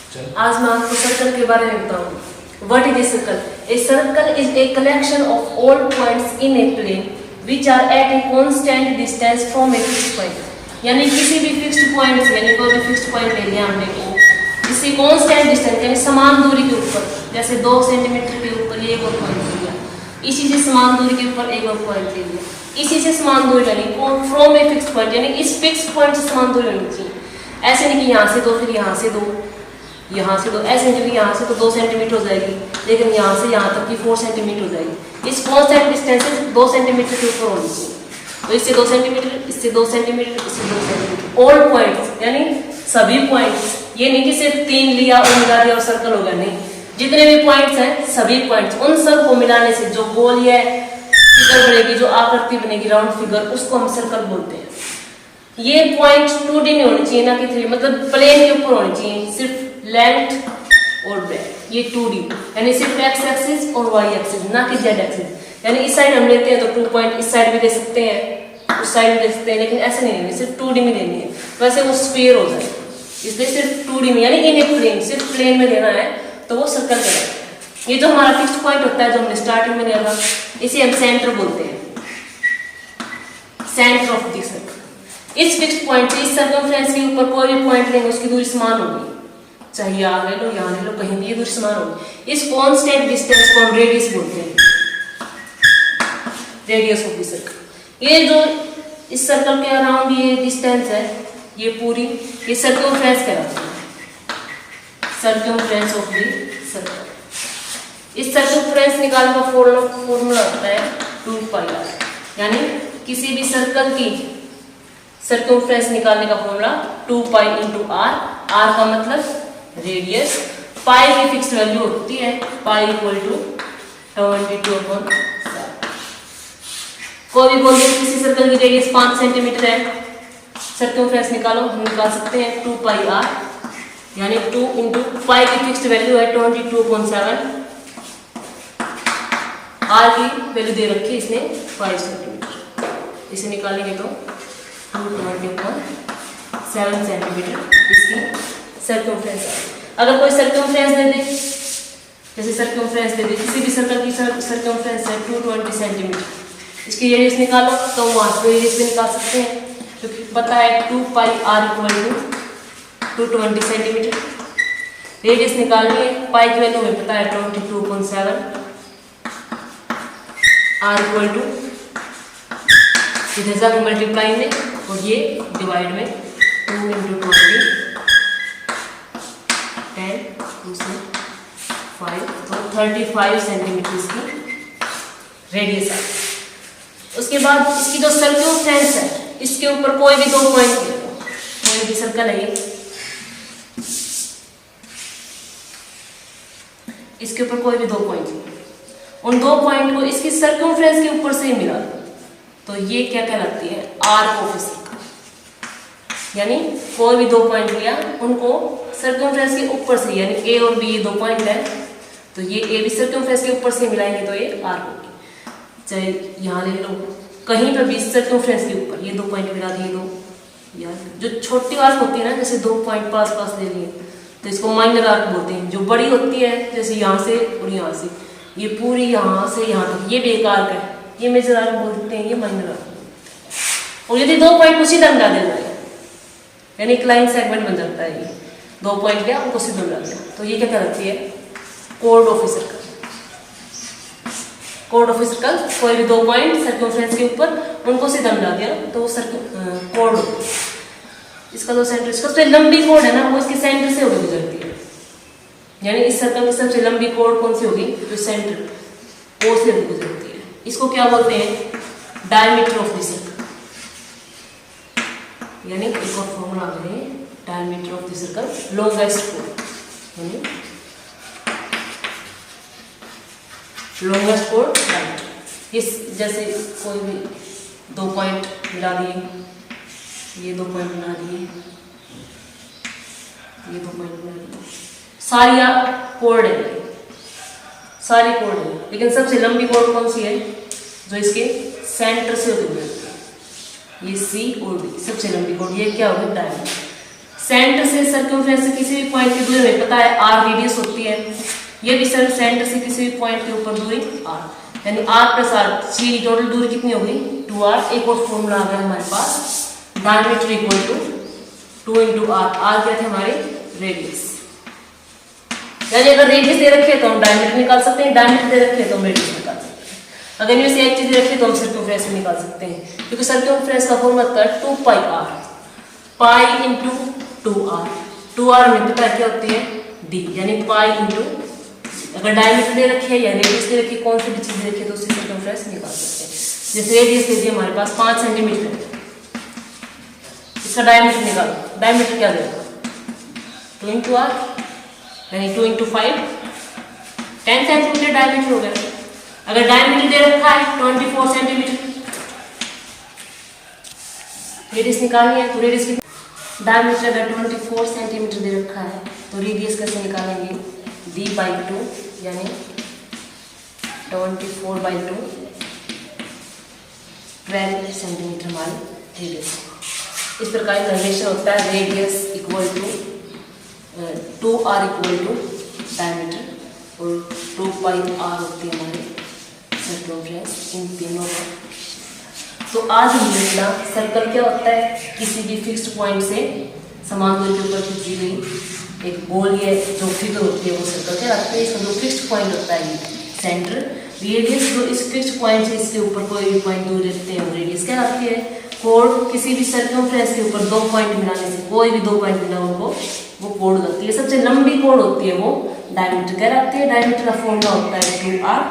आज मैं आपको सर्कल के बारे में बताऊंगी. What is a circle? A circle is a collection of all points in a plane which are at a constant distance from a fixed point. यानी किसी भी फिक्स्ड पॉइंट से, यानी कोई भी फिक्स्ड पॉइंट ले लिया हमने को, इसी कांस्टेंट डिस्टेंस यानी समान दूरी के ऊपर, जैसे 2 सेंटीमीटर के ऊपर ये एक और पॉइंट ले लिया, इसी से समान दूरी के ऊपर एक और पॉइंट ले लिया, इसी से समान दूरी यानी फ्रॉम ए फिक्स्ड पॉइंट, यानी इस फिक्स्ड पॉइंट से समान दूरी होनी चाहिए. ऐसे नहीं कि यहाँ से दो, फिर यहाँ से दो, यहाँ से दो, ऐसे नहीं कि यहाँ से तो 2 सेंटीमीटर हो जाएगी, लेकिन यहाँ से यहाँ तक की 4 सेंटीमीटर हो जाएगी. इस कांस्टेंट डिस्टेंस से 2 सेंटीमीटर के ऊपर होनी चाहिए. तो इससे 2 सेंटीमीटर, इससे 2 सेंटीमीटर, इससे 2 सेंटीमीटर, ऑल पॉइंट्स यानी सभी पॉइंट्स. ये नहीं कि सिर्फ 3 लिया और मिला दिया और सर्कल हो गया, नहीं. जितने भी पॉइंट्स हैं सभी पॉइंट्स, उन सब को मिलाने से जो गोल या फिगर बनेगी, जो आकृति बनेगी राउंड फिगर, उसको हम सर्कल बोलते हैं. ये पॉइंट 2D में होनी चाहिए, ना कि 3D, मतलब प्लेन के ऊपर होनी चाहिए, सिर्फ लेंथ और ब्रेथ. ये 2D यानी सिर्फ x एक्सिस और y एक्सिस, ना कि z एक्सिस. यानी इस साइड हम लेते हैं तो 2 पॉइंट इस साइड भी दे सकते हैं, उस साइड भी दे सकते हैं, लेकिन ऐसे नहीं लेंगे, सिर्फ 2D में लेनी है. वैसे वो स्फीयर हो जाए, इसलिए सिर्फ 2D में यानी इन ए प्लेन, सिर्फ प्लेन में लेना है तो वो सर्कल कहलाता है. ये जो हमारा फिक्स्ड पॉइंट होता है, जो हमने स्टार्टिंग में लिया था, इसे हम सेंटर बोलते हैं, सेंटर ऑफ द सर्कल. इस फिक्स्ड पॉइंट से इस सर्कमफ्रेंस के ऊपर कोई भी पॉइंट लेंगे उसकी दूरी समान होगी, चाहे यहाँ ले लो, यहाँ ले लो, कहीं भी ये दूरी समान होगी. इस कांस्टेंट डिस्टेंस को हम रेडियस बोलते हैं, रेडियस ऑफ द सर्कल. ये जो इस सर्कल के अराउंड ये डिस्टेंस है, ये पूरी, ये सर्कमफ्रेंस कहलाती है, सर्कमफ्रेंस ऑफ द सर्कल. इस सर्कमफ्रेंस निकालने का फॉर्मूला होता है 2πr, यानी किसी भी सर्कल की सर्कमफ्रेंस निकालने का फॉर्मूला 2π × r. r का मतलब रेडियस, पाई की फिक्स्ड वैल्यू होती है, पाई = 22/7. कोई भी बोल दे किसी सर्कल की रेडियस 5 सेंटीमीटर है, सर्कमफ्रेंस निकालो, हम निकाल सकते हैं 2πr, यानी 2 × पाई की फिक्स्ड वैल्यू है 22/7, r की वैल्यू दे रखी है इसने 5 सेंटीमीटर. इसे निकालेंगे तो 220.7 सेंटीमीटर इसकी सर्कमफ्रेंस है. अगर कोई सर्कमफ्रेंस दे दे, जैसे सर्कमफ्रेंस दे दे, किसी भी सर्कल की सर्कमफ्रेंस है 220 सेंटीमीटर, इसकी रेडियस निकालो तो वहाँ से रेडियस भी निकाल सकते हैं, क्योंकि पता है 2πr = 220 सेंटीमीटर. रेडियस निकालनी है, पाई की वैल्यू में पता है 22.7, r = इधर जाके मल्टीप्लाई में और ये डिवाइड में 2 × 20, 10 2 से 5, तो 35 सेंटीमीटर इसकी रेडियस है. उसके बाद इसकी जो सर्कमफ्रेंस है, इसके ऊपर कोई भी 2 पॉइंट ले लो, कोई भी सर्कल है ये, इसके ऊपर कोई भी 2 पॉइंट, उन 2 पॉइंट को इसकी सर्कमफ्रेंस के ऊपर से ही मिला दो, तो ये क्या कहलाती है, आर्क ऑफ सर्कल. यानी कोई भी 2 पॉइंट लिया, उनको सर्कमफ्रेंस के ऊपर से, यानी ए और बी ये 2 पॉइंट है, तो ये ए बी सर्कमफ्रेंस के ऊपर से मिलाएंगे तो ये आर्क होगी. चाहे यहाँ ले लो, कहीं पर भी सर्कमफ्रेंस के ऊपर ये 2 पॉइंट मिला दिए, 2 यार जो छोटी आर्क होती है ना, जैसे 2 पॉइंट पास ले लिए तो इसको माइनर आर्क बोलते हैं. जो बड़ी होती है जैसे यहाँ से और यहाँ से, ये पूरी यहाँ से यहाँ तक, ये भी एक आर्क है, ये मेजर आर्क बोलते हैं, ये माइनर आर्क. और यदि 2 पॉइंट को सीधा मिला देना है, यानी एक लाइन सेगमेंट बन जाता है, ये 2 पॉइंट लिया उनको सीधा मिला दिया, तो ये क्या कहलाती है, code of circle. Code of circle, कोई भी 2 पॉइंट सर्कमफ्रेंस के ऊपर उनको सीधा मिला दिया तो वो कोड. इसका जो सेंटर, इसका सबसे लंबी कोड है ना, वो इसके सेंटर से होकर गुजरती है. यानी इस सर्कल में सबसे लंबी कोड कौन सी होगी, जो सेंटर ओ से गुजरती है. इसको क्या बोलते हैं, डायमीटर ऑफ द सर्कल. यानी एक और फॉर्मूला है, diameter of the circle, longest code, यानी लॉन्गेस्ट कोड डायमीटर. इस जैसे कोई भी 2 पॉइंट मिला दिए, ये 2 पॉइंट मिला दिए, ये 2 पॉइंट मिला दिए, सारी कोड है, सारी कोड है, लेकिन सबसे लंबी कोड कौन सी है, जो इसके सेंटर से होकर गुजरती है, ये सी और डी, सबसे लंबी कोड. ये क्या होगी, डायमीटर. सेंटर से सर्कमफ्रेंस से किसी भी पॉइंट की दूरी हमें पता है आर रेडियस होती है, ये भी सर सेंटर से किसी भी पॉइंट के ऊपर दूरी आर, यानी r plus r c total दूरी कितनी होगी 2r। एक और फॉर्मूला आ गया हमारे पास, diameter equal to 2 into r, r क्या थे हमारे रेडियस, यानी अगर रेडियस दे रखे तो हम डायमीटर निकाल सकते हैं, डायमीटर दे रखे तो हम रेडियस निकाल सकते हैं। अगर इनमें से एक चीज दे रखे तो हम सर्कमफ्रेंस भी निकाल सकते हैं, क्योंकि सर्कमफ्रेंस का फॉर्मूला होता है 2 पाई are, pi into 2r, 2r में पता है क्या होती है d, यानी पाई इंटू, अगर डायमीटर दे रखी है या रेडियस दे रखी है, कौन सी भी चीज दे रखी है तो उससे सर्कमफ्रेंस निकाल सकते हैं। जैसे रेडियस दे दी हमारे पास 5 सेंटीमीटर, इसका डायमीटर निकालो, डायमीटर क्या देगा 2 इंटू आर, यानी 2 इंटू 5 10 सेंटीमीटर डायमीटर हो गया। अगर डायमीटर दे रखा है 24 सेंटीमीटर, रेडियस निकालनी है तो रेडियस कितनी, डायमीटर अगर 24 सेंटीमीटर दे रखा है तो रेडियस कैसे निकालेंगे d/2, यानी 24/2 12 सेंटीमीटर हमारी रेडियस। इस प्रकार का रिलेशन होता है radius equal to 2r equal to diameter और 2 पाई r होती है हमारी सर्कमफ्रेंस, इन तीनों का। तो आज हमने देखा सर्कल क्या होता है, किसी भी फिक्स्ड पॉइंट से समान दूरी के ऊपर खींची गई एक गोल ये जो फिगर होती है वो सर्कल क्या रखते हैं। इसका जो फिक्स्ड पॉइंट होता है ये सेंटर, रेडियस जो इस फिक्स्ड पॉइंट से इसके ऊपर कोई भी पॉइंट दूर रखते हैं वो रेडियस क्या रखती है। कोड किसी भी सर्कमफ्रेंस के ऊपर 2 पॉइंट मिलाने से, कोई भी 2 पॉइंट मिला उनको वो कोड लगती है। सबसे लंबी कोड होती है वो डायमीटर क्या रखती है, डायमीटर का फॉर्मूला होता है 2r।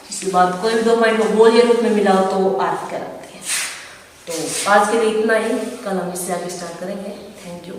उसके बाद कोई भी 2 पॉइंट को गोल या रूप में मिला हो तो वो r क्या रखती है। तो आज के लिए इतना ही, कल हम इससे आगे स्टार्ट करेंगे। Thank you.